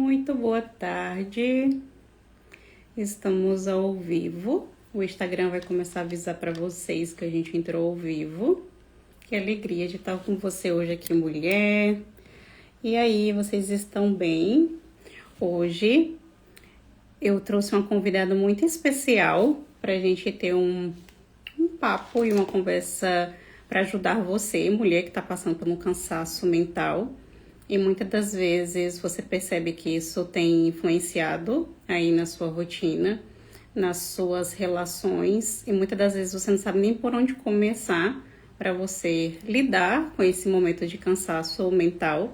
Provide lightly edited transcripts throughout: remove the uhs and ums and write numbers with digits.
Muito boa tarde. Estamos ao vivo. O Instagram vai começar a avisar para vocês que a gente entrou ao vivo. Que alegria de estar com você hoje aqui, mulher. E aí, vocês estão bem? Hoje eu trouxe uma convidada muito especial para a gente ter um papo e uma conversa para ajudar você, mulher que está passando por um cansaço mental. E muitas das vezes você percebe que isso tem influenciado aí na sua rotina, nas suas relações, e muitas das vezes você não sabe nem por onde começar para você lidar com esse momento de cansaço mental.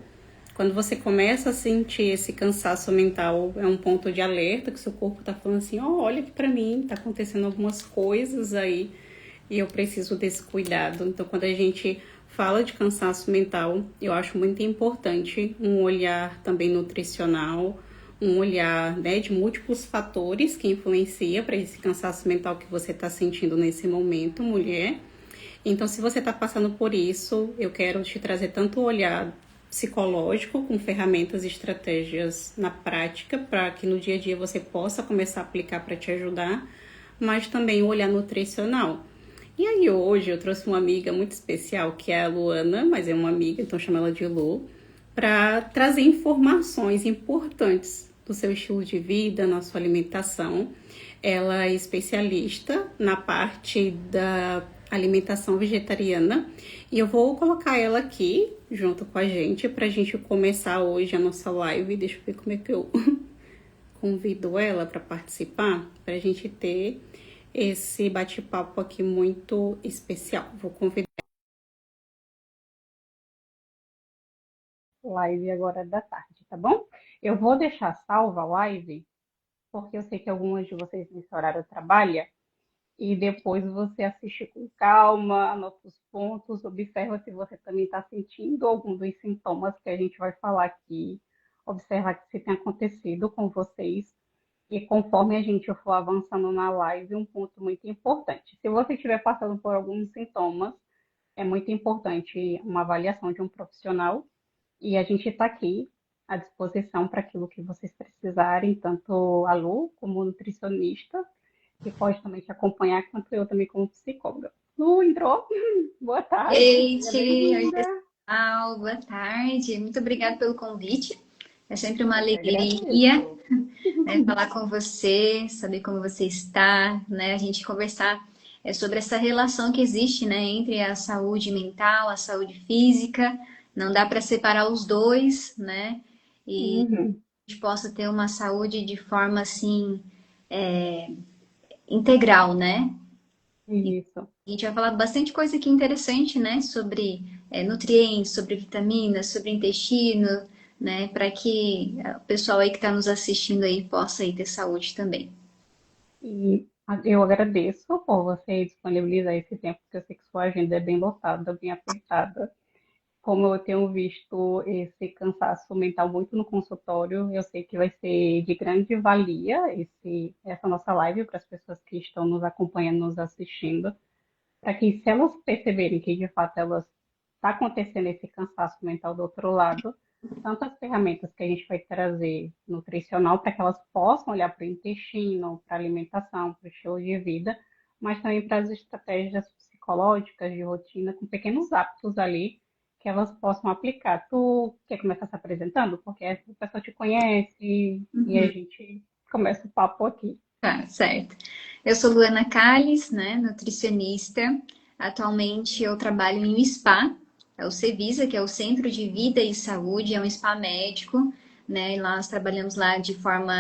Quando você começa a sentir esse cansaço mental, é um ponto de alerta que seu corpo está falando assim, olha aqui para mim, está acontecendo algumas coisas aí e eu preciso desse cuidado. Então, quando a gente fala de cansaço mental, eu acho muito importante um olhar também nutricional, um olhar, né, de múltiplos fatores que influencia para esse cansaço mental que você está sentindo nesse momento, mulher. Então, se você está passando por isso, eu quero te trazer tanto o olhar psicológico, com ferramentas e estratégias na prática, para que no dia a dia você possa começar a aplicar para te ajudar, mas também o olhar nutricional. E aí hoje eu trouxe uma amiga muito especial, que é a Luana, mas é uma amiga, então chamo ela de Lu, para trazer informações importantes do seu estilo de vida, na sua alimentação. Ela é especialista na parte da alimentação vegetariana e eu vou colocar ela aqui junto com a gente para a gente começar hoje a nossa live. Deixa eu ver como é que eu convido ela para participar, para a gente ter esse bate-papo aqui muito especial. Vou convidar a live agora da tarde, tá bom? Eu vou deixar salva a live, porque eu sei que algumas de vocês nesse horário trabalham, e depois você assiste com calma, anota os pontos, observa se você também está sentindo algum dos sintomas que a gente vai falar aqui, observa se tem acontecido com vocês. E conforme a gente for avançando na live, um ponto muito importante. Se você estiver passando por alguns sintomas, é muito importante uma avaliação de um profissional e a gente está aqui à disposição para aquilo que vocês precisarem, tanto a Lu como nutricionista, que pode também te acompanhar, quanto eu também como psicóloga. Lu, entrou? Boa tarde, seja Oi, bem-vinda. pessoal, boa tarde. Muito obrigada pelo convite. É sempre uma Eu que alegria, agradeço. né, falar com você, saber como você está, né? A gente conversar sobre essa relação que existe, né, entre a saúde mental, a saúde física. Não dá para separar os dois, né? E Uhum, a gente possa ter uma saúde de forma assim integral, né? isso. A gente vai falar bastante coisa aqui interessante, né? Sobre nutrientes, sobre vitaminas, sobre intestino, né? Para que o pessoal aí que está nos assistindo aí possa aí ter saúde também. E eu agradeço por você disponibilizar esse tempo, porque eu sei que sua agenda é bem lotada, bem apertada. Como eu tenho visto esse cansaço mental muito no consultório, eu sei que vai ser de grande valia essa nossa live para as pessoas que estão nos acompanhando, nos assistindo, para que se elas perceberem que de fato elas está acontecendo esse cansaço mental do outro lado, tantas ferramentas que a gente vai trazer nutricional para que elas possam olhar para o intestino, para a alimentação, para o estilo de vida, mas também para as estratégias psicológicas de rotina, com pequenos hábitos ali que elas possam aplicar. Tu quer começar se apresentando? Porque a pessoa te conhece e a Uhum. gente começa o papo aqui. Tá, certo. Eu sou Luana Calles, né? Nutricionista. Atualmente eu trabalho em um spa, é o Cevisa, que é o Centro de Vida e Saúde, é um spa médico, né? E nós trabalhamos lá de forma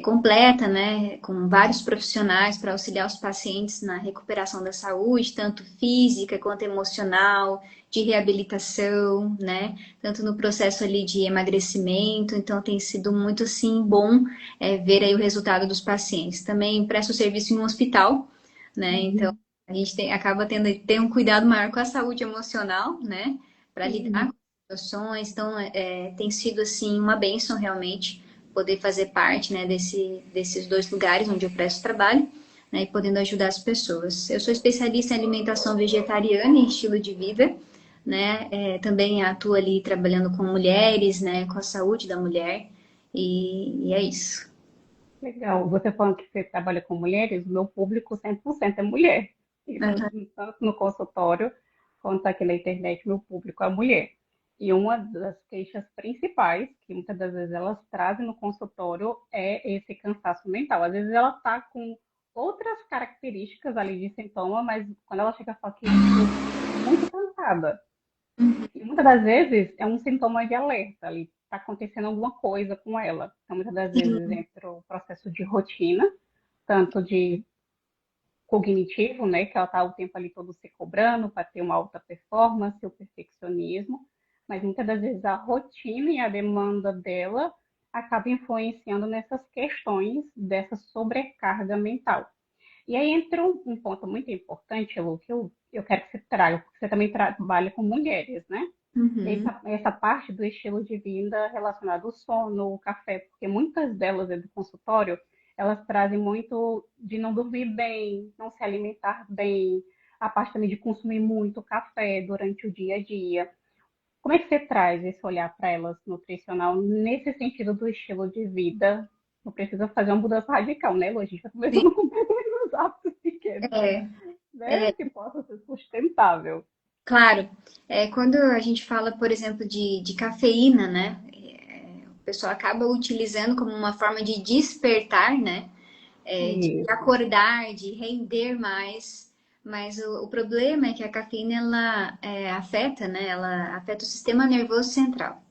completa, né, com vários profissionais para auxiliar os pacientes na recuperação da saúde, tanto física quanto emocional, de reabilitação, né, tanto no processo ali de emagrecimento. Então tem sido muito assim bom ver aí o resultado dos pacientes. Também presto serviço em um hospital, né, então Uhum, a gente acaba tendo ter um cuidado maior com a saúde emocional, né, para lidar uhum. com situações. Então tem sido assim uma bênção realmente poder fazer parte, né, desses dois lugares onde eu presto trabalho, né, e podendo ajudar as pessoas. Eu sou especialista em alimentação vegetariana e estilo de vida, né, também atuo ali trabalhando com mulheres, né, com a saúde da mulher, E é isso. Legal. Você falando que você trabalha com mulheres, o meu público 100% é mulher. Então, Aham. tanto no consultório quanto aqui na internet, meu público é mulher. E uma das queixas principais, que muitas das vezes elas trazem no consultório, é esse cansaço mental. Às vezes ela está com outras características ali de sintoma, mas quando ela chega e fala que estou muito cansada, e muitas das vezes é um sintoma de alerta ali, está acontecendo alguma coisa com ela. Então, muitas das vezes Sim. entra o processo de rotina, tanto de cognitivo, né, que ela está o tempo ali todo se cobrando para ter uma alta performance, o perfeccionismo, mas muitas das vezes a rotina e a demanda dela acaba influenciando nessas questões dessa sobrecarga mental. E aí entra um ponto muito importante, Lu, que eu quero que você traga, porque você também trabalha com mulheres, né? Uhum. Essa parte do estilo de vida relacionado ao sono, o café, porque muitas delas do consultório, elas trazem muito de não dormir bem, não se alimentar bem, a parte também de consumir muito café durante o dia a dia. Como é que você traz esse olhar para elas nutricional nesse sentido do estilo de vida? Não precisa fazer uma mudança radical, né, Lu? A gente está Sim. começando com pequenos hábitos pequenos, É, né? é, Que possa ser sustentável. claro, quando a gente fala, por exemplo, de cafeína, né? O pessoal acaba utilizando como uma forma de despertar, né? De Isso. acordar, de render mais. Mas o problema é que a cafeína ela afeta, né? Ela afeta o sistema nervoso central.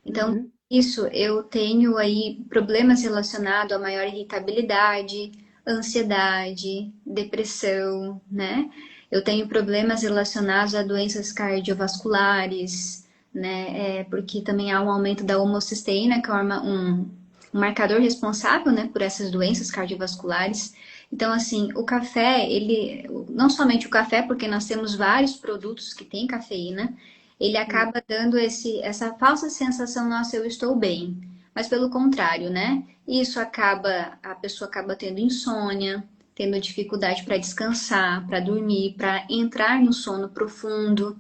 Então, Uhum. isso eu tenho aí problemas relacionados a maior irritabilidade, ansiedade, depressão, né? Eu tenho problemas relacionados a doenças cardiovasculares, né? Porque também há um aumento da homocisteína, que é um marcador responsável, né, por essas doenças cardiovasculares. Então, assim, o café, ele, não somente o café, porque nós temos vários produtos que têm cafeína, ele acaba dando essa falsa sensação, nossa, eu estou bem. Mas pelo contrário, né? Isso acaba, a pessoa acaba tendo insônia, tendo dificuldade para descansar, para dormir, para entrar no sono profundo,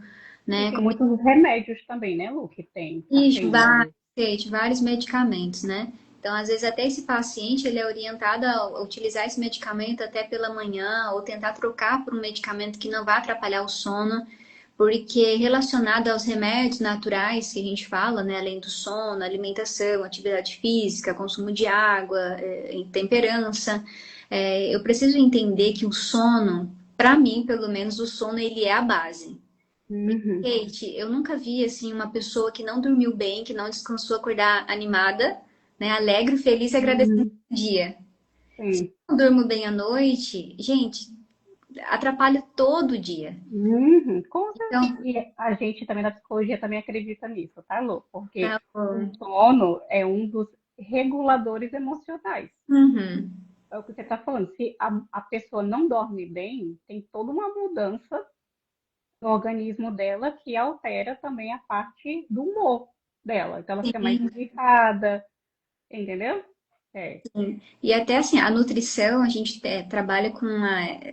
E né? tem muitos remédios também, né, Lu, que tem Isso, cafeína ali. vários medicamentos, né? Então, às vezes, até esse paciente, ele é orientado a utilizar esse medicamento até pela manhã, ou tentar trocar por um medicamento que não vai atrapalhar o sono, porque relacionado aos remédios naturais que a gente fala, né, além do sono, alimentação, atividade física, consumo de água, temperança, eu preciso entender que o sono, para mim, pelo menos, o sono ele é a base. Uhum. Kate, eu nunca vi assim uma pessoa que não dormiu bem, que não descansou, acordar animada, né, alegre, feliz e agradecendo Uhum. o dia. Sim. Não durmo bem à noite, gente, atrapalha todo o dia. Uhum. Com certeza. Então, E a gente também da psicologia também acredita nisso, tá, Lu? Porque tá o bom. sono é um dos reguladores emocionais. Uhum. É o que você está falando. Se a pessoa não dorme bem, tem toda uma mudança no organismo dela que altera também a parte do humor dela. Então ela fica mais Sim. irritada, entendeu? É. E até assim, a nutrição, a gente trabalha com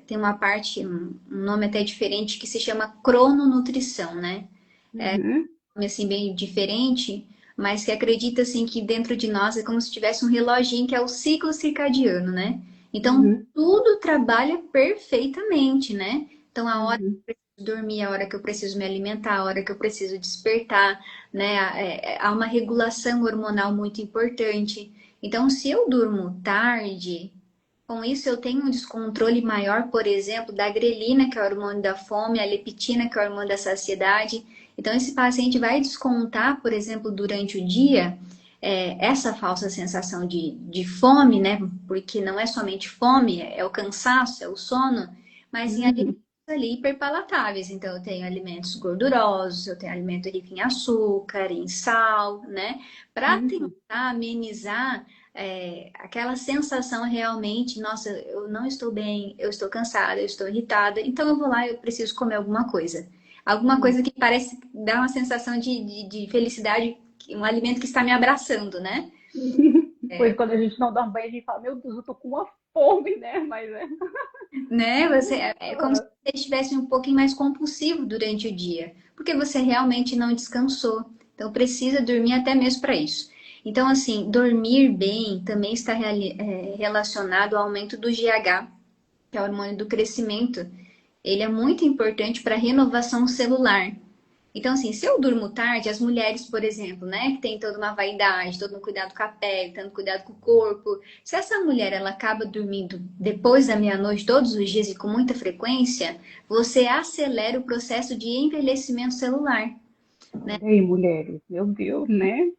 tem uma parte, um nome até diferente que se chama crononutrição, né? Uhum. Nome assim bem diferente, mas que acredita assim que dentro de nós é como se tivesse um reloginho que é o ciclo circadiano, né? Então Uhum. tudo trabalha perfeitamente, né? Então a hora Uhum. que eu preciso dormir, a hora que eu preciso me alimentar, a hora que eu preciso despertar, né? Há uma regulação hormonal muito importante. Então, se eu durmo tarde, com isso eu tenho um descontrole maior, por exemplo, da grelina, que é o hormônio da fome, a leptina, que é o hormônio da saciedade. Então, esse paciente vai descontar, por exemplo, durante o dia, essa falsa sensação de fome, né? Porque não é somente fome, é o cansaço, é o sono, mas em alimentos Uhum. ali hiperpalatáveis. Então, eu tenho alimentos gordurosos, eu tenho alimento rico em açúcar, em sal, né? Para tentar Uhum. amenizar aquela sensação realmente, nossa, eu não estou bem, eu estou cansada, eu estou irritada, então eu vou lá, eu preciso comer alguma coisa. Alguma Uhum. coisa que parece dar uma sensação de felicidade, um alimento que está me abraçando, né? Pois quando a gente não dorme bem, a gente fala, meu Deus, eu tô com uma fome, né? Mas é. Né? É como se você estivesse um pouquinho mais compulsivo durante o dia, porque você realmente não descansou. Então precisa dormir até mesmo para isso. Então, assim, dormir bem também está relacionado ao aumento do GH, que é o hormônio do crescimento. Ele é muito importante para a renovação celular. Então, assim, se eu durmo tarde, as mulheres, por exemplo, né, que tem toda uma vaidade, todo um cuidado com a pele, tanto cuidado com o corpo, se essa mulher ela acaba dormindo depois da meia-noite todos os dias e com muita frequência, você acelera o processo de envelhecimento celular, Olha aí, mulheres, meu Deus, né?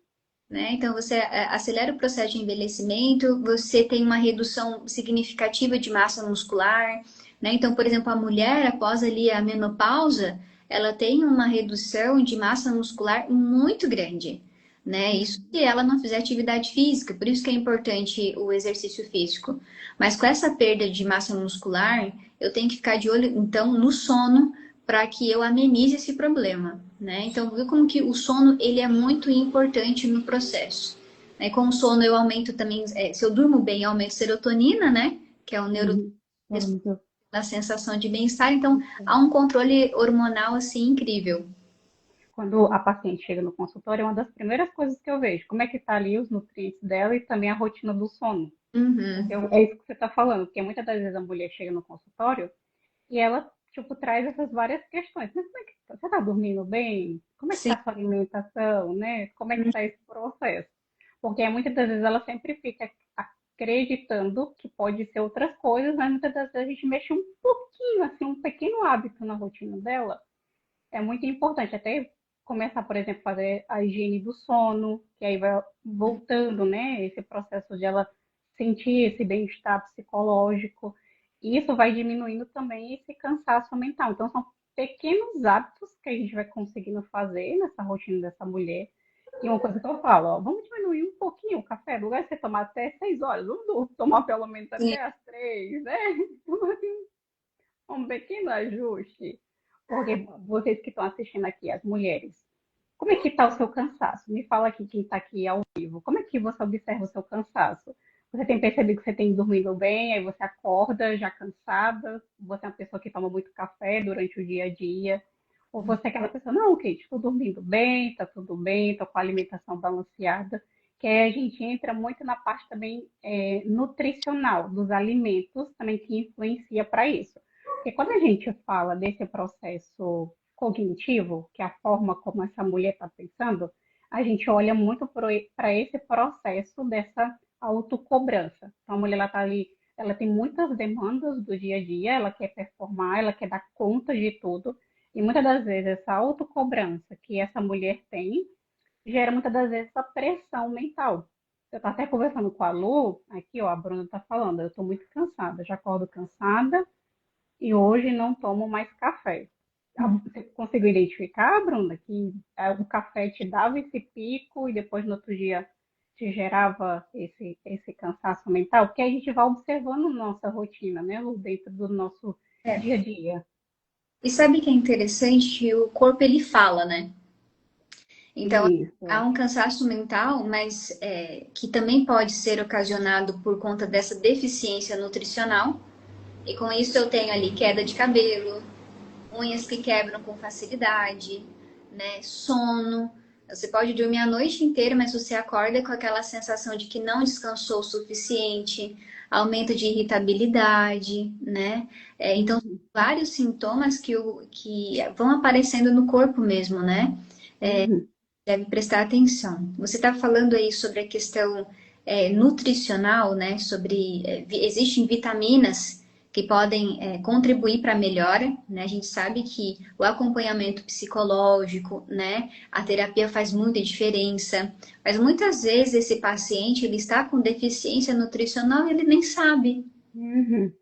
né? Então, você acelera o processo de envelhecimento, você tem uma redução significativa de massa muscular, né? Então, por exemplo, a mulher, após ali a menopausa, ela tem uma redução de massa muscular muito grande, né? Isso se ela não fizer atividade física, por isso que é importante o exercício físico. Mas com essa perda de massa muscular, eu tenho que ficar de olho, então, no sono, para que eu amenize esse problema, né? Então, viu como que o sono ele é muito importante no processo. Né? Com o sono eu aumento também, se eu durmo bem, eu aumento serotonina, né? Que é o Uhum. neurotransmissor da sensação de bem-estar. Então, há um controle hormonal assim incrível. Quando a paciente chega no consultório, é uma das primeiras coisas que eu vejo, como é que tá ali os nutrientes dela e também a rotina do sono. Porque Uhum. é isso que você está falando, porque muitas das vezes a mulher chega no consultório e ela, tipo, traz essas várias questões. Mas como é que você está dormindo bem? Como é que Sim. está a sua alimentação, né? Como é que está esse processo? Porque muitas das vezes ela sempre fica acreditando que pode ser outras coisas, mas muitas das vezes a gente mexe um pouquinho, assim, um pequeno hábito na rotina dela. É muito importante até começar, por exemplo, a fazer a higiene do sono, que aí vai voltando, né? Esse processo de ela sentir esse bem-estar psicológico. E isso vai diminuindo também esse cansaço mental. Então, são pequenos hábitos que a gente vai conseguindo fazer nessa rotina dessa mulher. E uma coisa que eu falo, ó, vamos diminuir um pouquinho o café, no lugar de você tomar até 6 horas, vamos tomar pelo menos Sim. até as 3, né? Um pequeno ajuste. Porque vocês que estão assistindo aqui, as mulheres, como é que está o seu cansaço? Me fala aqui quem está aqui ao vivo. Como é que você observa o seu cansaço? Você tem percebido que você tem dormido bem, aí você acorda já cansada? Você é uma pessoa que toma muito café durante o dia a dia? Ou você é aquela pessoa, não, Kate, estou dormindo bem, está tudo bem, estou com a alimentação balanceada? Que aí a gente entra muito na parte também nutricional dos alimentos, também que influencia para isso. Porque quando a gente fala desse processo cognitivo, que é a forma como essa mulher está pensando, a gente olha muito para esse processo dessa autocobrança. Então, a mulher ela tá ali, ela tem muitas demandas do dia a dia, ela quer performar, ela quer dar conta de tudo, e muitas das vezes essa autocobrança que essa mulher tem gera muitas das vezes essa pressão mental. Eu estava até conversando com a Lu, aqui, ó, a Bruna está falando, eu estou muito cansada, já acordo cansada, e hoje não tomo mais café. Você conseguiu identificar, Bruna, que o café te dava esse pico e depois no outro dia te gerava esse cansaço mental? Porque a gente vai observando nossa rotina, né, Lu, dentro do nosso É. dia a dia. E sabe que é interessante? O corpo ele fala, né? Então, há Isso. um cansaço mental, mas que também pode ser ocasionado por conta dessa deficiência nutricional. E com isso eu tenho ali queda de cabelo, unhas que quebram com facilidade, né? Sono. Você pode dormir a noite inteira, mas você acorda com aquela sensação de que não descansou o suficiente, aumento de irritabilidade, né? Então, Uhum, vários sintomas que vão aparecendo no corpo mesmo, né? uhum, Deve prestar atenção. Você está falando aí sobre a questão nutricional, né? Sobre existem vitaminas que podem contribuir para a melhora, né? A gente sabe que o acompanhamento psicológico, né? A terapia faz muita diferença, mas muitas vezes esse paciente ele está com deficiência nutricional e ele nem sabe. uhum,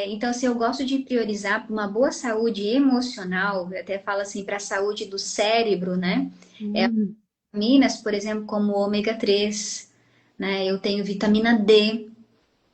Então, assim, eu gosto de priorizar para uma boa saúde emocional, eu até falo assim, para a saúde do cérebro, né? uhum, Vitaminas, por exemplo, como o ômega 3, né? Eu tenho vitamina D,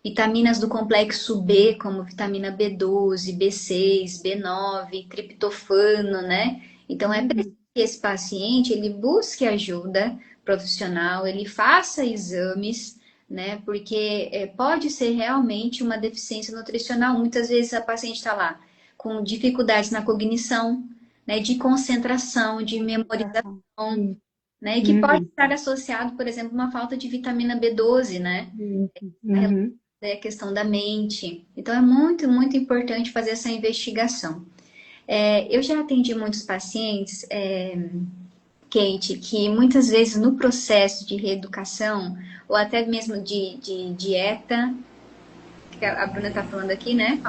vitaminas do complexo B, como vitamina B12, B6, B9, triptofano, né? Então é preciso uhum. que esse paciente ele busque ajuda profissional, ele faça exames, né? Porque pode ser realmente uma deficiência nutricional. Muitas vezes a paciente está lá com dificuldades na cognição, né? De concentração, de memorização. Concentração. Isso. né? E que pode Uhum. estar associado, por exemplo, a uma falta de vitamina B12, né? Uhum. A questão da mente. Então, é muito, muito importante fazer essa investigação. Eu já atendi muitos pacientes, Kate, que muitas vezes no processo de reeducação, ou até mesmo de dieta, que a Bruna está falando aqui, né?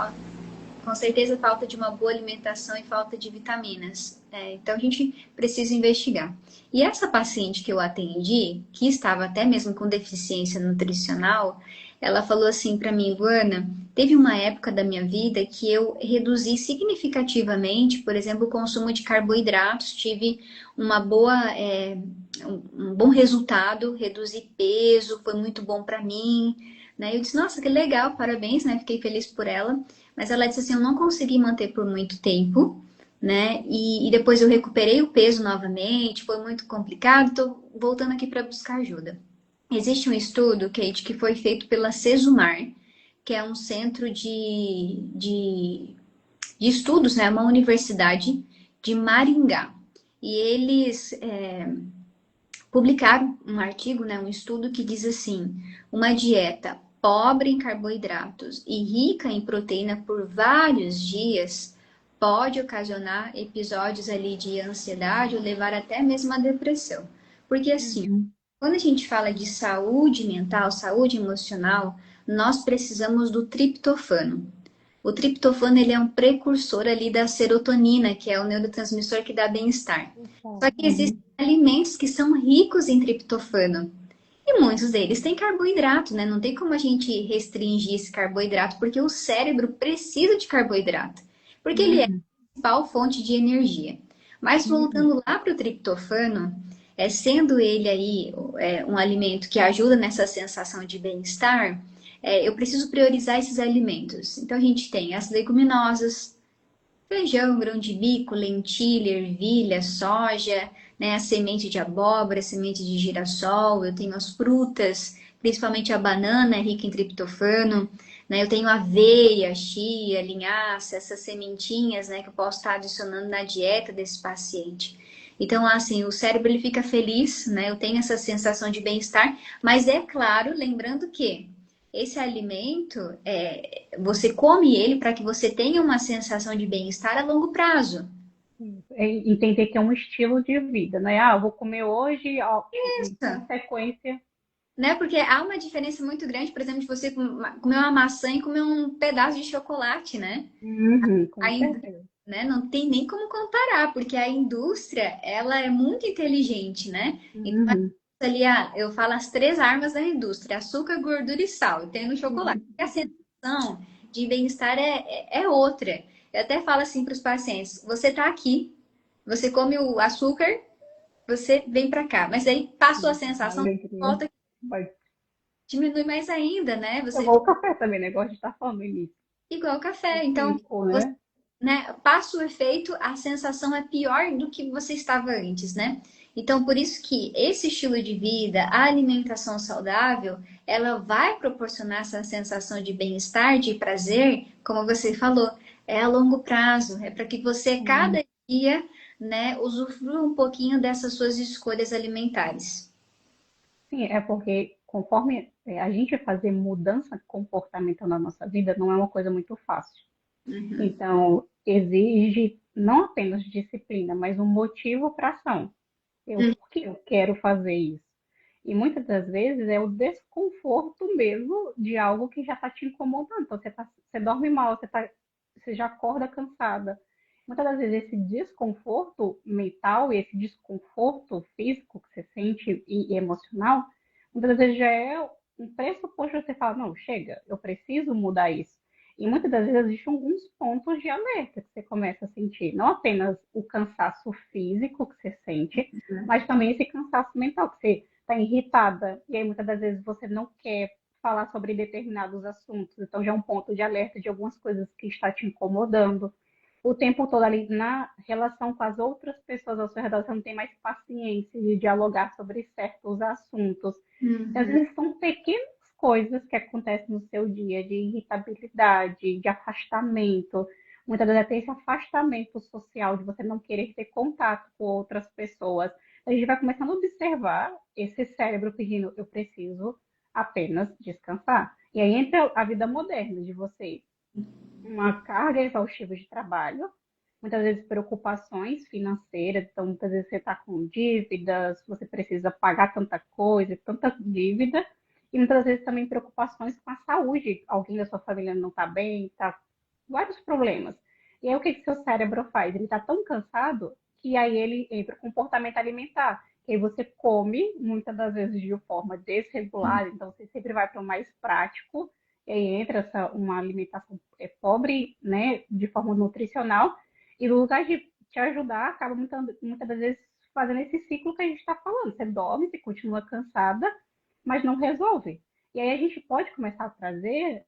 Com certeza falta de uma boa alimentação e falta de vitaminas. Então a gente precisa investigar. E essa paciente que eu atendi, que estava até mesmo com deficiência nutricional, ela falou assim para mim, Luana, teve uma época da minha vida que eu reduzi significativamente, por exemplo, o consumo de carboidratos, tive uma boa, um bom resultado, reduzi peso, foi muito bom para mim. Né? Eu disse, nossa, que legal, parabéns, né? Fiquei feliz por ela. Mas ela disse assim, eu não consegui manter por muito tempo, né? E depois eu recuperei o peso novamente, foi muito complicado, tô voltando aqui para buscar ajuda. Existe um estudo, Kate, que foi feito pela Sesumar, que é um centro de estudos, né? Uma universidade de Maringá. E eles publicaram um artigo, né, um estudo que diz assim: uma dieta pobre em carboidratos e rica em proteína por vários dias pode ocasionar episódios ali de ansiedade ou levar até mesmo à depressão. Porque assim, Uhum. quando a gente fala de saúde mental, saúde emocional, nós precisamos do triptofano. O triptofano ele é um precursor ali da serotonina, que é o neurotransmissor que dá bem-estar. Só que existem Uhum. alimentos que são ricos em triptofano. E muitos deles têm carboidrato, né? Não tem como a gente restringir esse carboidrato, porque o cérebro precisa de carboidrato, porque ele é a Uhum. principal fonte de energia. Mas Uhum. voltando lá para o triptofano, sendo ele aí um alimento que ajuda nessa sensação de bem-estar, eu preciso priorizar esses alimentos. Então a gente tem as leguminosas, feijão, grão de bico, lentilha, ervilha, soja, né, a semente de abóbora, a semente de girassol, eu tenho as frutas, principalmente a banana, é rica em triptofano, né, eu tenho aveia, chia, linhaça, essas sementinhas, né, que eu posso estar adicionando na dieta desse paciente. Então, assim, o cérebro ele fica feliz, né? Eu tenho essa sensação de bem-estar, mas é claro, lembrando que esse alimento, você come ele para que você tenha uma sensação de bem-estar a longo prazo. É entender que é um estilo de vida, né? Ah, eu vou comer hoje, ó, em Isso. consequência. Né? Porque há uma diferença muito grande, por exemplo, de você comer uma maçã e comer um pedaço de chocolate, né? Uhum, com Ainda, certeza. né? Não tem nem como comparar, porque a indústria, ela é muito inteligente, né? Então, Uhum. ali, eu falo as três armas da indústria: açúcar, gordura e sal. E tem no chocolate. E a sensação de bem-estar é outra. Eu até falo assim para os pacientes: você está aqui, você come o açúcar, você vem para cá, mas aí passou a sensação, Alegria. volta, Vai. diminui mais ainda, né? Eu Você vou ao café também, né? Gosto de estar falando nisso. igual O café. Então, pico, você, né? né, passa o efeito, a sensação é pior do que você estava antes, né? Então, por isso que esse estilo de vida, a alimentação saudável, ela vai proporcionar essa sensação de bem-estar, de prazer, como você falou, é a longo prazo, é para que você Sim, cada dia, né, usufrua um pouquinho dessas suas escolhas alimentares. sim, é porque conforme a gente fazer mudança comportamental na nossa vida, não é uma coisa muito fácil. Uhum, Então, exige não apenas disciplina, mas um motivo para ação. Por que eu quero fazer isso? E muitas das vezes é o desconforto mesmo de algo que já está te incomodando. Então, você dorme mal, você já acorda cansada. Muitas das vezes esse desconforto mental e esse desconforto físico que você sente e emocional, muitas das vezes já é um pressuposto de você falar, não, chega, eu preciso mudar isso. E muitas das vezes existem alguns pontos de alerta que você começa a sentir. Não apenas o cansaço físico que você sente, mas também esse cansaço mental, que você está irritada. E aí muitas das vezes você não quer falar sobre determinados assuntos. Então já é um ponto de alerta de algumas coisas que está te incomodando. O tempo todo ali na relação com as outras pessoas ao seu redor, você não tem mais paciência de dialogar sobre certos assuntos. Então, às uhum, vezes são pequenas coisas que acontecem no seu dia, de irritabilidade, de afastamento. Muitas vezes até esse afastamento social, de você não querer ter contato com outras pessoas. A gente vai começando a observar esse cérebro pedindo, eu preciso apenas descansar. E aí entra a vida moderna de você, uma carga exaustiva de trabalho, muitas vezes preocupações financeiras, então muitas vezes você está com dívidas, você precisa pagar tanta coisa, tanta dívida, e muitas vezes também preocupações com a saúde, alguém da sua família não está bem, está vários problemas. E aí o que que seu cérebro faz? Ele está tão cansado que aí ele entra o comportamento alimentar. E aí você come, muitas das vezes de forma desregulada, então você sempre vai para o mais prático, e aí entra uma alimentação pobre, né, de forma nutricional, e no lugar de te ajudar, acaba muitas das vezes fazendo esse ciclo que a gente está falando. Você dorme, você continua cansada, mas não resolve. E aí a gente pode começar a trazer,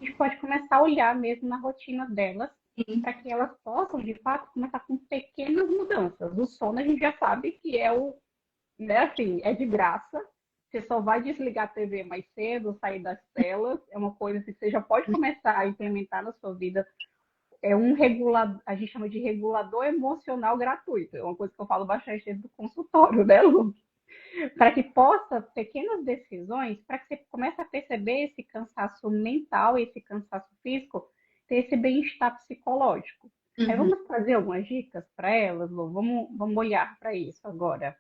a gente pode começar a olhar mesmo na rotina delas, para que elas possam, de fato, começar com pequenas mudanças. O sono a gente já sabe que é né, assim, é de graça. Você só vai desligar a TV mais cedo, sair das telas. É uma coisa que você já pode começar a implementar na sua vida. É um regulador, a gente chama de regulador emocional gratuito. É uma coisa que eu falo bastante dentro do consultório, né, Lu? Para que possa, pequenas decisões, para que você comece a perceber esse cansaço mental, esse cansaço físico, ter esse bem-estar psicológico. Aí Uhum. vamos trazer algumas dicas para elas, Lu? Vamos olhar para isso agora.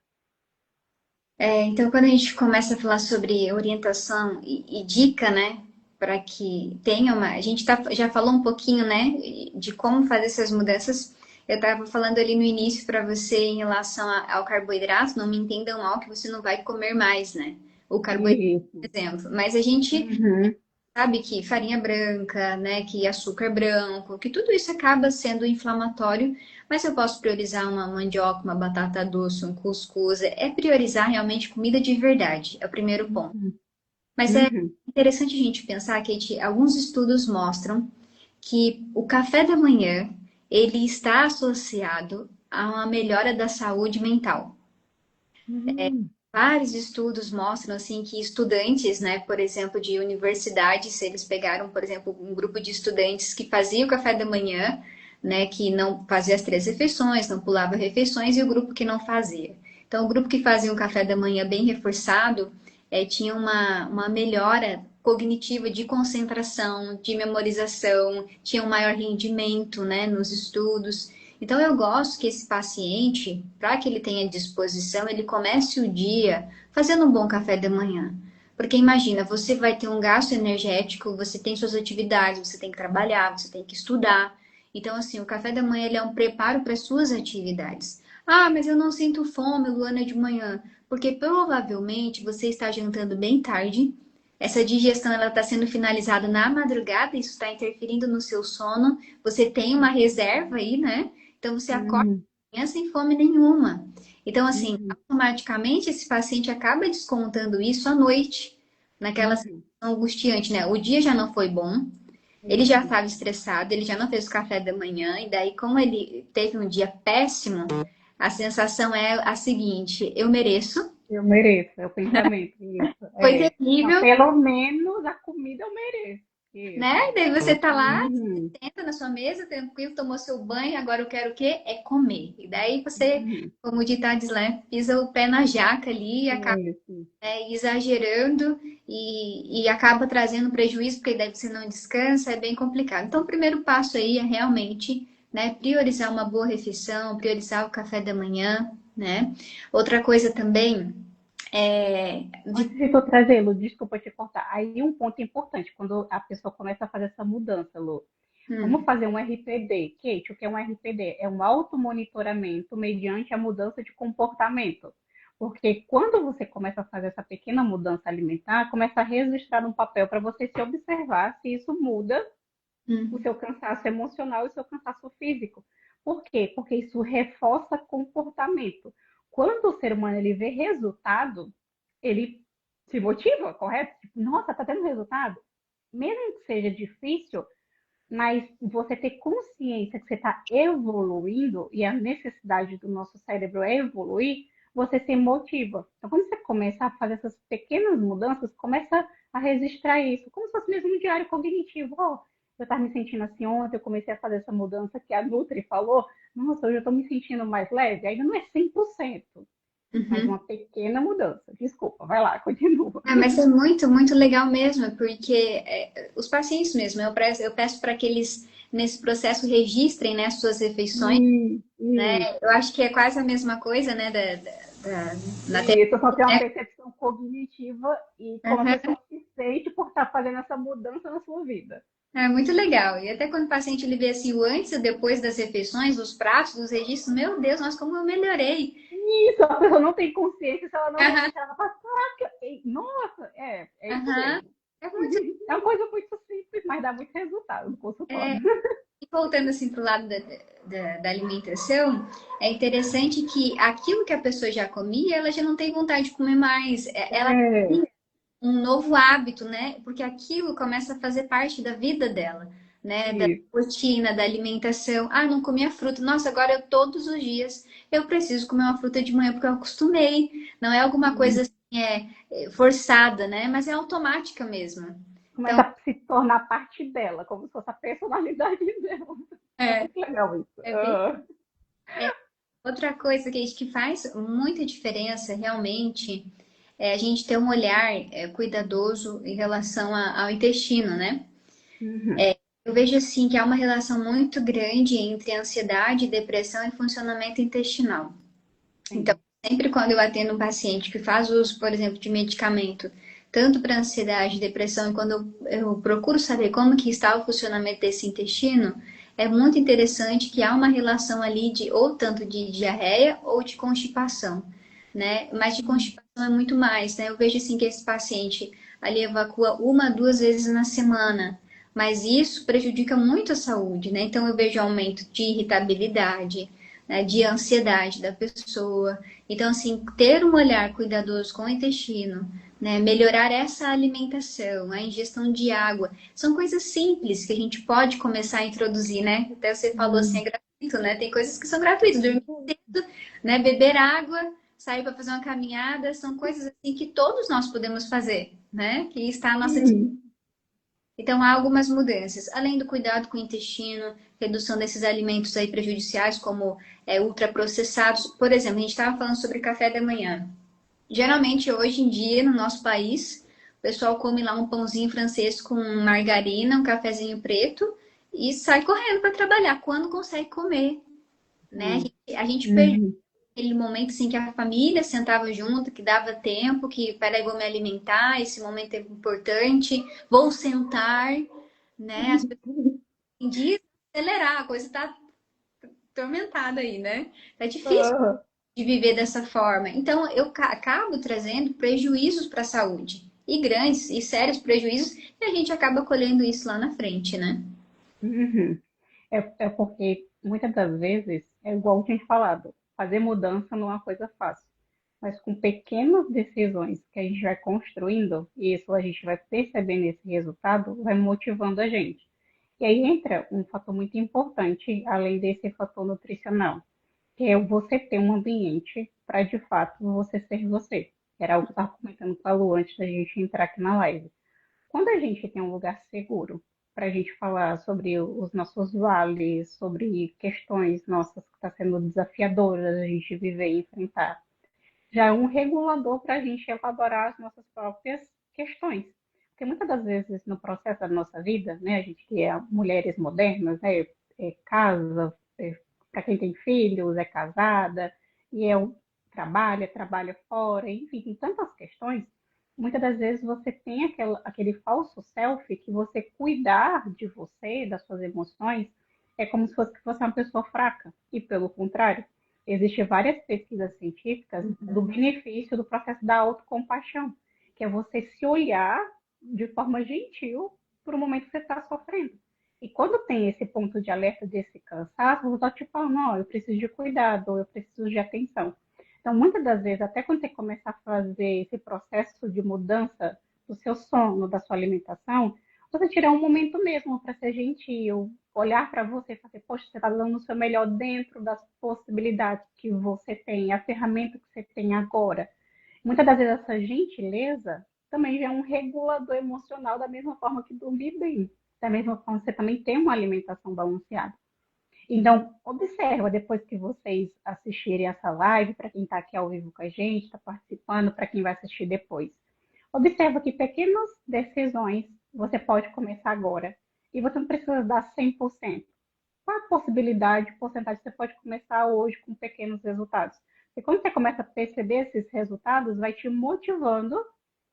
Então, quando a gente começa a falar sobre orientação e dica, né, para que tenha uma. A gente já falou um pouquinho, né, de como fazer essas mudanças. Eu estava falando ali no início para você em relação ao carboidrato, não me entendam mal que você não vai comer mais, né? O carboidrato, Isso. por exemplo. Mas a gente Uhum. sabe que farinha branca, né, que açúcar branco, que tudo isso acaba sendo inflamatório, mas eu posso priorizar uma mandioca, uma batata doce, um cuscuz, é priorizar realmente comida de verdade, é o primeiro ponto. Uhum. Mas é Uhum. interessante a gente pensar que alguns estudos mostram que o café da manhã, ele está associado a uma melhora da saúde mental. Uhum. Vários estudos mostram assim que estudantes, né, por exemplo, de universidades, eles pegaram, por exemplo, um grupo de estudantes que fazia o café da manhã, né, que não fazia as três refeições, não pulava refeições, e o grupo que não fazia. Então, o grupo que fazia um café da manhã bem reforçado, tinha uma melhora cognitiva de concentração, de memorização, tinha um maior rendimento, né, nos estudos. Então, eu gosto que esse paciente, para que ele tenha disposição, ele comece o dia fazendo um bom café da manhã. Porque imagina, você vai ter um gasto energético, você tem suas atividades, você tem que trabalhar, você tem que estudar. Então, assim, o café da manhã ele é um preparo para as suas atividades. Ah, mas eu não sinto fome, Luana, de manhã. Porque provavelmente você está jantando bem tarde, essa digestão ela está sendo finalizada na madrugada, isso está interferindo no seu sono. Você tem uma reserva aí, né? Então você acorda Uhum. de manhã sem fome nenhuma. Então, assim, Uhum. automaticamente esse paciente acaba descontando isso à noite, naquela sensação Uhum. angustiante, né? O dia já não foi bom, ele já Isso. estava estressado, ele já não fez o café da manhã, e daí, como ele teve um dia péssimo, a sensação é a seguinte: eu mereço, Eu mereço, é o pensamento. Isso. foi É. Não, terrível, pelo menos a comida eu mereço. né? Isso. Daí você tá lá, Uhum. senta na sua mesa, tranquilo, tomou seu banho, agora eu quero o quê? É comer. E daí você, Uhum. como o ditado diz, né, pisa o pé na jaca ali e acaba, Isso. né, exagerando e acaba trazendo prejuízo, porque daí você não descansa, é bem complicado. Então, o primeiro passo aí é realmente, né, priorizar uma boa refeição, priorizar o café da manhã, né? Outra coisa também é Antes de eu trazê-lo, desculpa te cortar. Aí um ponto importante, quando a pessoa começa a fazer essa mudança, Lu. Vamos hum, fazer um RPD. Kate, o que é um RPD? É um automonitoramento mediante a mudança de comportamento. Porque quando você começa a fazer essa pequena mudança alimentar, começa a registrar um papel para você se observar se isso muda o hum, seu cansaço emocional e o seu cansaço físico. Por quê? Porque isso reforça comportamento. Quando o ser humano ele vê resultado, ele se motiva, correto? Tipo, nossa, tá tendo resultado? Mesmo que seja difícil, mas você ter consciência que você está evoluindo e a necessidade do nosso cérebro é evoluir, você se motiva. Então, quando você começa a fazer essas pequenas mudanças, começa a registrar isso, como se fosse mesmo um diário cognitivo. Ó, eu estava me sentindo assim ontem, eu comecei a fazer essa mudança que a Nutri falou, nossa, hoje eu estou me sentindo mais leve, ainda não é 100%, mas Uhum. uma pequena mudança. Desculpa, vai lá, continua. Ah, mas é muito, muito legal mesmo, porque os pacientes mesmo, eu peço para que eles, nesse processo, registrem, né, suas refeições. Isso. Eu acho que é quase a mesma coisa, né, na Isso, só tem uma terapia. percepção cognitiva e como a Aham. pessoa se sente por estar fazendo essa mudança na sua vida. É muito legal. E até quando o paciente ele vê assim, o antes e o depois das refeições, os pratos, os registros, meu Deus, mas como eu melhorei. Isso, a pessoa não tem consciência, se ela não Aham, registrar, ela fala, caraca, nossa, é isso aham. mesmo. É muito. É uma coisa muito simples, mas dá muito resultado no consultório. E voltando assim para o lado da alimentação, é interessante que aquilo que a pessoa já comia, ela já não tem vontade de comer mais. Ela É, cria um novo hábito, né? Porque aquilo começa a fazer parte da vida dela, né? Da isso. rotina, da alimentação. Ah, não comia fruta. Nossa, agora eu todos os dias eu preciso comer uma fruta de manhã porque eu acostumei. Não é alguma coisa assim, forçada, né? Mas é automática mesmo. Começa a se tornar parte dela, como se fosse a personalidade dela. É É, muito legal isso. é bem. Outra coisa que, que faz muita diferença realmente é a gente ter um olhar cuidadoso em relação ao intestino, né? Uhum. Eu vejo assim que há uma relação muito grande entre ansiedade, depressão e funcionamento intestinal. Então, Sim. sempre quando eu atendo um paciente que faz uso, por exemplo, de medicamento, tanto para ansiedade, depressão, e quando eu procuro saber como que está o funcionamento desse intestino, é muito interessante que há uma relação ali de ou tanto de diarreia ou de constipação, né? Mas de constipação é muito mais, né? Eu vejo assim que esse paciente ali evacua uma, duas vezes na semana, mas isso prejudica muito a saúde, né? Então eu vejo aumento de irritabilidade, né, de ansiedade da pessoa. Então, assim, ter um olhar cuidadoso com o intestino, né, melhorar essa alimentação, a ingestão de água, são coisas simples que a gente pode começar a introduzir, né? Até você falou assim, é gratuito, né? Tem coisas que são gratuitas, dormir cedo, né, beber água, sair para fazer uma caminhada, são coisas assim que todos nós podemos fazer, né? Que está à nossa. Então, há algumas mudanças, além do cuidado com o intestino, redução desses alimentos aí prejudiciais, como ultraprocessados. Por exemplo, a gente estava falando sobre café da manhã. Geralmente, hoje em dia, no nosso país, o pessoal come lá um pãozinho francês com margarina, um cafezinho preto e sai correndo para trabalhar, quando consegue comer, né? Sim. A gente perdeu Uhum. aquele momento assim que a família sentava junto, que dava tempo, que peraí, vou me alimentar, esse momento é importante, vou sentar, né? As pessoas tendem a acelerar, a coisa está atormentada aí, né? Tá difícil Uhum. de viver dessa forma. Então, eu acabo trazendo prejuízos para a saúde, e grandes e sérios prejuízos, e a gente acaba colhendo isso lá na frente, né? Uhum. É porque muitas das vezes é igual eu tinha falado, fazer mudança não é uma coisa fácil. Mas com pequenas decisões que a gente vai construindo, e isso a gente vai percebendo esse resultado, vai motivando a gente. E aí entra um fator muito importante, além desse fator nutricional, que é você ter um ambiente para de fato você ser você. Era algo que eu estava comentando com a Lu antes da gente entrar aqui na live. Quando a gente tem um lugar seguro para a gente falar sobre os nossos vales, sobre questões nossas que estão sendo desafiadoras a gente viver e enfrentar, já é um regulador para a gente elaborar as nossas próprias questões. Porque muitas das vezes no processo da nossa vida, né, a gente que é mulheres modernas, né, casa, para quem tem filhos, é casada, e trabalha fora, enfim, tem tantas questões. Muitas das vezes você tem aquele falso self que você cuidar de você, das suas emoções, é como se fosse uma pessoa fraca. E pelo contrário, existem várias pesquisas científicas do benefício do processo da autocompaixão, que é você se olhar de forma gentil para o momento que você está sofrendo. E quando tem esse ponto de alerta desse cansaço, você está tipo, não, eu preciso de cuidado, eu preciso de atenção. Então, muitas das vezes, até quando você começar a fazer esse processo de mudança do seu sono, da sua alimentação, você tirar um momento mesmo para ser gentil, olhar para você e fazer, poxa, você está dando o seu melhor dentro das possibilidades que você tem, a ferramenta que você tem agora. Muitas das vezes essa gentileza também já é um regulador emocional da mesma forma que dormir bem. da mesma forma você também tem uma alimentação balanceada. Então, observa depois que vocês assistirem essa live, para quem está aqui ao vivo com a gente, está participando, para quem vai assistir depois. Observa que pequenas decisões você pode começar agora. E você não precisa dar 100%. Qual a possibilidade, porcentagem, você pode começar hoje com pequenos resultados? E quando você começa a perceber esses resultados, vai te motivando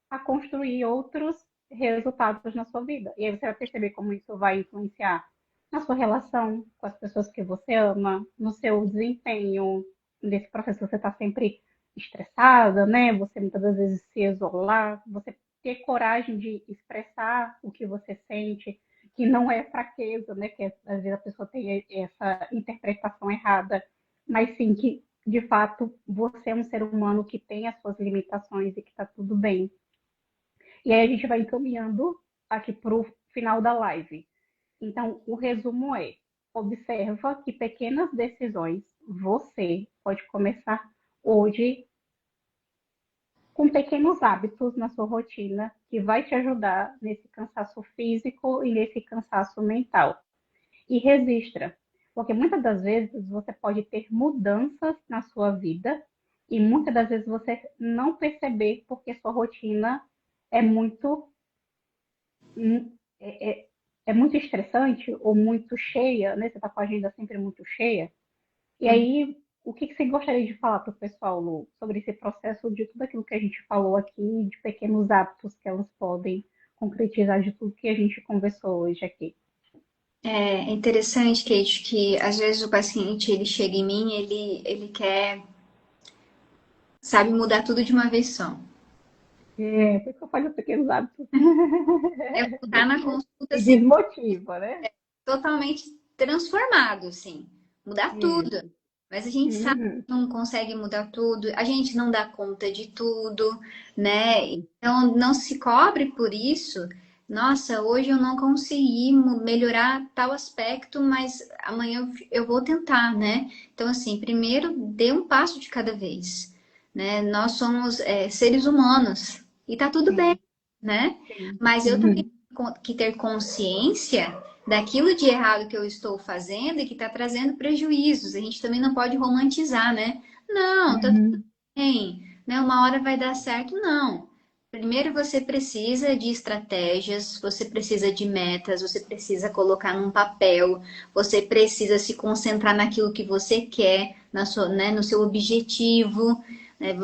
a construir outros resultados na sua vida. E aí você vai perceber como isso vai influenciar na sua relação com as pessoas que você ama, no seu desempenho. Nesse processo você está sempre estressada, né? Você muitas das vezes se isolar, você ter coragem de expressar o que você sente, que não é fraqueza, né? Que às vezes a pessoa tem essa interpretação errada, mas sim que, de fato, você é um ser humano que tem as suas limitações e que está tudo bem. E aí a gente vai encaminhando aqui para o final da live. Então, o resumo é: observa que pequenas decisões você pode começar hoje com pequenos hábitos na sua rotina que vai te ajudar nesse cansaço físico e nesse cansaço mental. E registra, porque muitas das vezes você pode ter mudanças na sua vida e muitas das vezes você não perceber porque sua rotina é muito é muito estressante ou muito cheia, né? Você está com a agenda sempre muito cheia. E aí, o que você gostaria de falar para o pessoal, Lu, sobre esse processo de tudo aquilo que a gente falou aqui, de pequenos hábitos que elas podem concretizar de tudo que a gente conversou hoje aqui? É interessante, Kate, que às vezes o paciente ele chega em mim, ele quer, sabe, mudar tudo de uma vez só. É, por isso que eu falo pequenos hábitos. É voltar na consulta E assim, desmotiva, né? totalmente transformado, assim, mudar tudo. Isso. Mas a gente sabe Uhum. que não consegue mudar tudo, a gente não dá conta de tudo, né? Sim. Então não se cobre por isso. Nossa, hoje eu não consegui melhorar tal aspecto, mas amanhã eu vou tentar, né? Então, assim, primeiro dê um passo de cada vez, né? Nós somos seres humanos e tá tudo bem, Sim. né? Sim. Mas eu também Uhum. tenho que ter consciência daquilo de errado que eu estou fazendo e que está trazendo prejuízos. A gente também não pode romantizar, né? Não, tá tudo Uhum. bem, né? Uma hora vai dar certo, não. Primeiro você precisa de estratégias, você precisa de metas, você precisa colocar num papel, você precisa se concentrar naquilo que você quer, né, no seu objetivo. Né?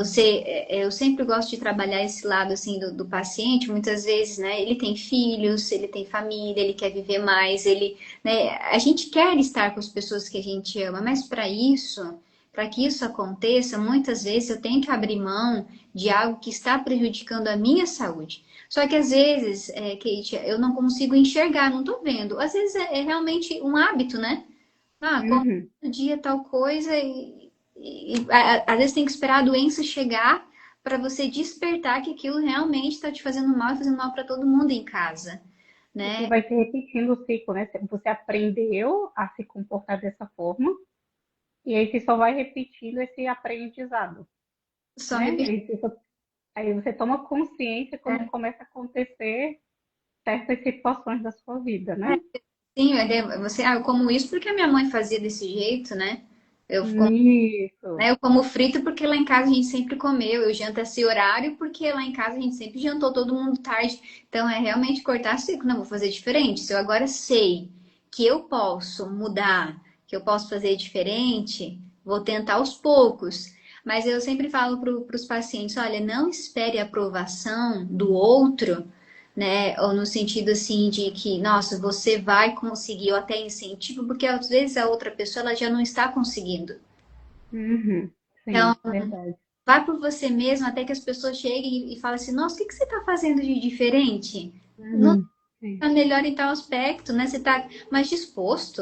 Eu sempre gosto de trabalhar esse lado assim do paciente. Muitas vezes, né, ele tem filhos, ele tem família, ele quer viver mais, né, a gente quer estar com as pessoas que a gente ama, mas para que isso aconteça, muitas vezes eu tenho que abrir mão de algo que está prejudicando a minha saúde. Só que às vezes, Kate, eu não consigo enxergar, não estou vendo. Às vezes é realmente um hábito, né? Ah, como Uhum. todo dia tal coisa às vezes tem que esperar a doença chegar para você despertar que aquilo realmente está te fazendo mal e fazendo mal para todo mundo em casa, E que né? vai se repetindo o ciclo, né? Você aprendeu a se comportar dessa forma, e aí você só vai repetindo esse aprendizado, Só né? repetir. Aí você toma consciência quando começa a acontecer certas situações da sua vida, né? Sim, eu como isso porque a minha mãe fazia desse jeito, né? Eu Isso. Né? Eu como frito porque lá em casa a gente sempre comeu. Eu janto esse horário porque lá em casa a gente sempre jantou todo mundo tarde. Então é realmente cortar ciclo. Não, vou fazer diferente. Se eu agora sei que eu posso mudar, que eu posso fazer diferente, vou tentar aos poucos. Mas eu sempre falo para os pacientes: olha, não espere a aprovação do outro, né? Ou no sentido assim de que, nossa, você vai conseguir, ou até incentivo, porque às vezes a outra pessoa ela já não está conseguindo. Uhum. Então, Sim, verdade. vai por você mesmo até que as pessoas cheguem e falem assim: nossa, o que você está fazendo de diferente? Não Uhum. Sim. está melhor em tal aspecto, né? Você está mais disposto,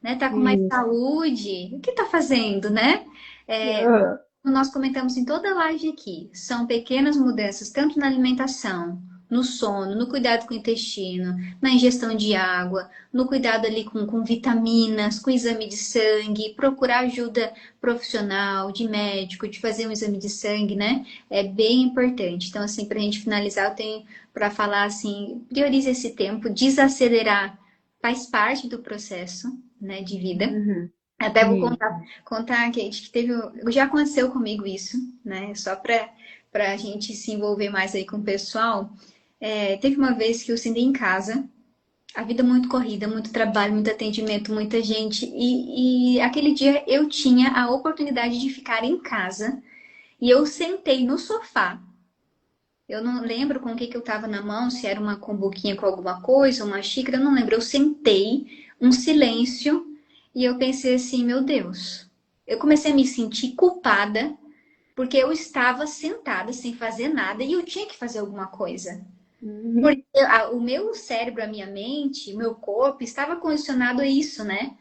né? Está com mais Isso. saúde. O que está fazendo, né? É, Ah, como nós comentamos em toda a live aqui, são pequenas mudanças, tanto na alimentação, no sono, no cuidado com o intestino, na ingestão de água, no cuidado ali com vitaminas, com exame de sangue, procurar ajuda profissional, de médico, de fazer um exame de sangue, né? É bem importante. Então, assim, para a gente finalizar, eu tenho para falar assim, priorize esse tempo, desacelerar faz parte do processo, né, de vida. Uhum. Até vou Isso. contar, Kate, que já aconteceu comigo isso, né? Só para a gente se envolver mais aí com o pessoal. Teve uma vez que eu sentei em casa, a vida muito corrida, muito trabalho, muito atendimento, muita gente. E aquele dia eu tinha a oportunidade de ficar em casa e eu sentei no sofá. Eu não lembro com o que, que eu estava na mão, se era uma combuquinha com alguma coisa, uma xícara, eu não lembro. Eu sentei, um silêncio, e eu pensei assim, meu Deus. Eu comecei a me sentir culpada porque eu estava sentada sem fazer nada e eu tinha que fazer alguma coisa. Porque Uhum. o meu cérebro, a minha mente, o meu corpo estava condicionado a isso, né?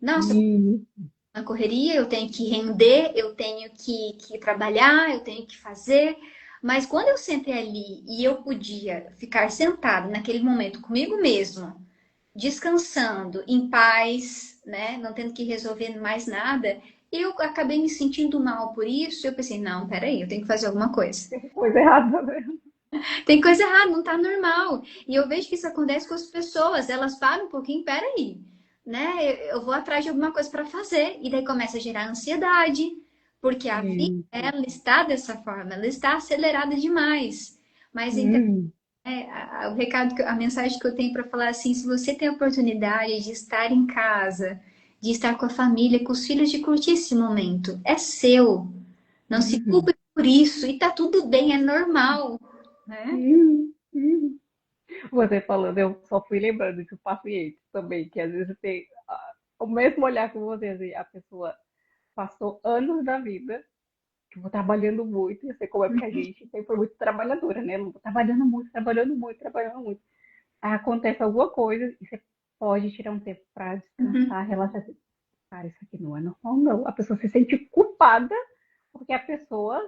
Nossa, Isso. na correria, eu tenho que render, eu tenho que trabalhar, eu tenho que fazer. Mas quando eu sentei ali e eu podia ficar sentado naquele momento comigo mesmo, descansando, em paz, né, não tendo que resolver mais nada, eu acabei me sentindo mal por isso. Eu pensei, não, peraí, eu tenho que fazer alguma coisa. Tem coisa errada, né? Tem coisa errada, não tá normal. E eu vejo que isso acontece com as pessoas, elas param um pouquinho, peraí, né? Eu vou atrás de alguma coisa para fazer. E daí começa a gerar ansiedade, porque a vida, Isso. ela está dessa forma, ela está acelerada demais. Mas então, Uhum. o recado, a mensagem que eu tenho para falar assim, se você tem a oportunidade de estar em casa, de estar com a família, com os filhos, de curtir esse momento, é seu. Não se Uhum. culpe por isso e tá tudo bem, é normal, né? Uhum. Uhum. Você falando, eu só fui lembrando de um paciente também, que às vezes tem o mesmo olhar que você, assim, a pessoa passou anos da vida, tipo, trabalhando muito, eu sei como é porque a gente sempre foi muito trabalhadora, né? Trabalhando muito, trabalhando muito, trabalhando muito. Aí acontece alguma coisa e você pode tirar um tempo para Uhum. descansar, relaxar. Assim, cara, isso aqui não é normal, não. A pessoa se sente culpada porque a pessoa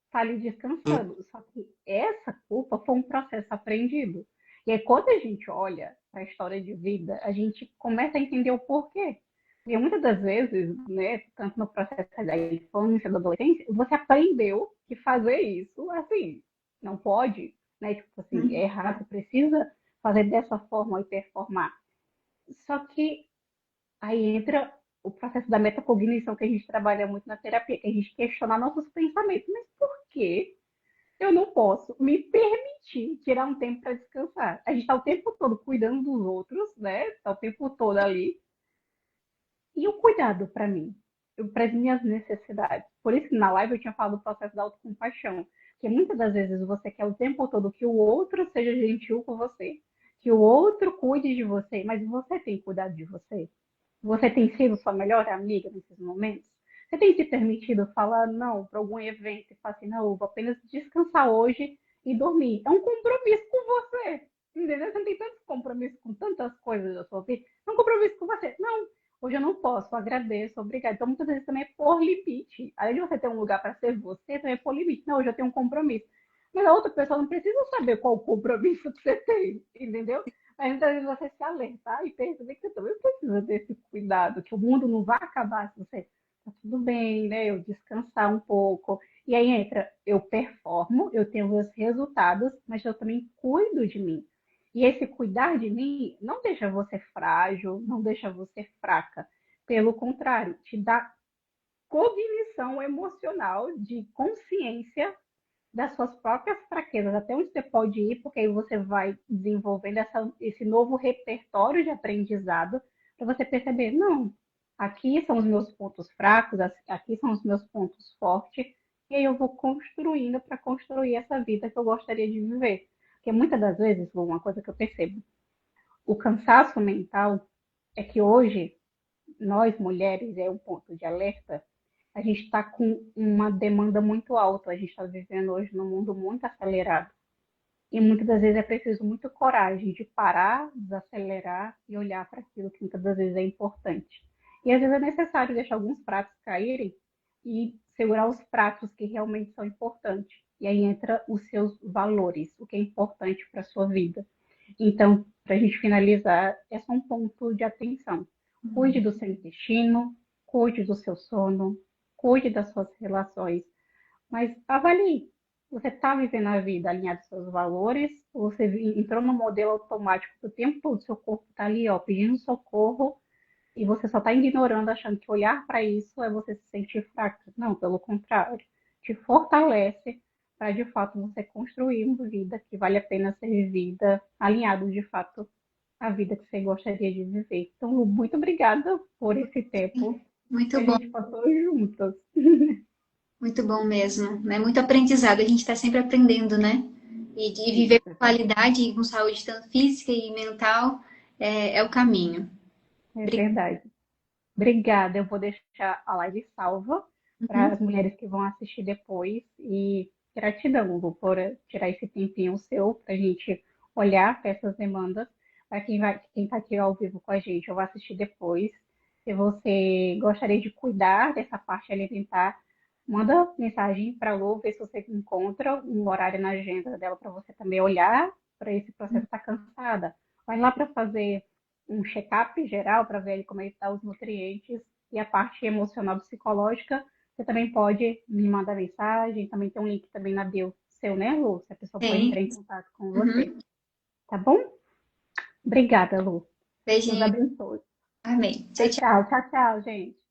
está ali descansando. Só que essa culpa foi um processo aprendido. E aí, quando a gente olha para a história de vida, a gente começa a entender o porquê. E muitas das vezes, né, tanto no processo da infância, da adolescência, você aprendeu que fazer isso, assim, não pode, né, tipo assim, é errado, precisa fazer dessa forma e performar. Só que aí entra o processo da metacognição que a gente trabalha muito na terapia, que a gente questiona nossos pensamentos. Mas por que eu não posso me permitir tirar um tempo para descansar? A gente está o tempo todo cuidando dos outros, né? Está o tempo todo ali. E o cuidado para mim, para as minhas necessidades. Por isso que na live eu tinha falado do processo da autocompaixão. Que muitas das vezes você quer o tempo todo que o outro seja gentil com você, que o outro cuide de você, mas você tem cuidado de você? Você tem sido sua melhor amiga nesses momentos? Você tem se permitido falar não para algum evento e falar assim, não, eu vou apenas descansar hoje e dormir? É um compromisso com você. Entendeu? Você não tem tantos compromissos com tantas coisas da sua vida. É um compromisso com você. Não, hoje eu não posso, agradeço, obrigada. Então, muitas vezes também é por limite. Além de você ter um lugar para ser você, também é por limite. Não, hoje eu tenho um compromisso. Mas a outra pessoa não precisa saber qual o compromisso que você tem, entendeu? Mas muitas vezes você se alertar e perceber que você também precisa desse cuidado, que o mundo não vai acabar se você tá tudo bem, né? Eu descansar um pouco. E aí entra, eu performo, eu tenho meus resultados, mas eu também cuido de mim. E esse cuidar de mim não deixa você frágil, não deixa você fraca. Pelo contrário, te dá cognição emocional de consciência das suas próprias fraquezas, até onde você pode ir, porque aí você vai desenvolvendo esse novo repertório de aprendizado para você perceber, não, aqui são os meus pontos fracos, aqui são os meus pontos fortes, e aí eu vou construindo para construir essa vida que eu gostaria de viver. Porque muitas das vezes, uma coisa que eu percebo, o cansaço mental é que hoje, nós mulheres, é um ponto de alerta, a gente está com uma demanda muito alta, a gente está vivendo hoje num mundo muito acelerado. E muitas das vezes é preciso muita coragem de parar, desacelerar e olhar para aquilo que muitas das vezes é importante. E às vezes é necessário deixar alguns pratos caírem e segurar os pratos que realmente são importantes. E aí entra os seus valores, o que é importante para a sua vida. Então, para a gente finalizar, é só um ponto de atenção. Cuide do seu intestino, cuide do seu sono, cuide das suas relações, mas avalie. você está vivendo a vida alinhado aos seus valores, ou você entrou no modelo automático que o tempo todo seu corpo está ali, ó, pedindo socorro, e você só está ignorando, achando que olhar para isso é você se sentir fraco. Não, pelo contrário, te fortalece para de fato você construir uma vida que vale a pena ser vivida, alinhado de fato à vida que você gostaria de viver. Então, Lu, muito obrigada por esse tempo que Muito a bom, gente passou juntas. muito bom mesmo, né? Muito aprendizado, a gente está sempre aprendendo, né? E de viver com Isso, qualidade e com saúde tanto física e mental é o caminho. é verdade. Obrigada, eu vou deixar a live salva para Uhum. as mulheres que vão assistir depois. E gratidão, Lu, por tirar esse tempinho seu para a gente olhar para essas demandas. Para quem está aqui ao vivo com a gente, eu vou assistir depois. Se você gostaria de cuidar dessa parte alimentar, manda mensagem para a Lu, ver se você encontra um horário na agenda dela para você também olhar para esse processo. Está cansada? Vai lá para fazer um check-up geral para ver como é que estão os nutrientes e a parte emocional psicológica. Você também pode me mandar mensagem, também tem um link também na bio seu, né, Lu? Se a pessoa pode Tem. entrar em contato com você. Uhum. Tá bom? Obrigada, Lu. Deus Beijinho. abençoe. Amém. Tchau, Tchau, tchau. tchau, tchau, tchau, gente.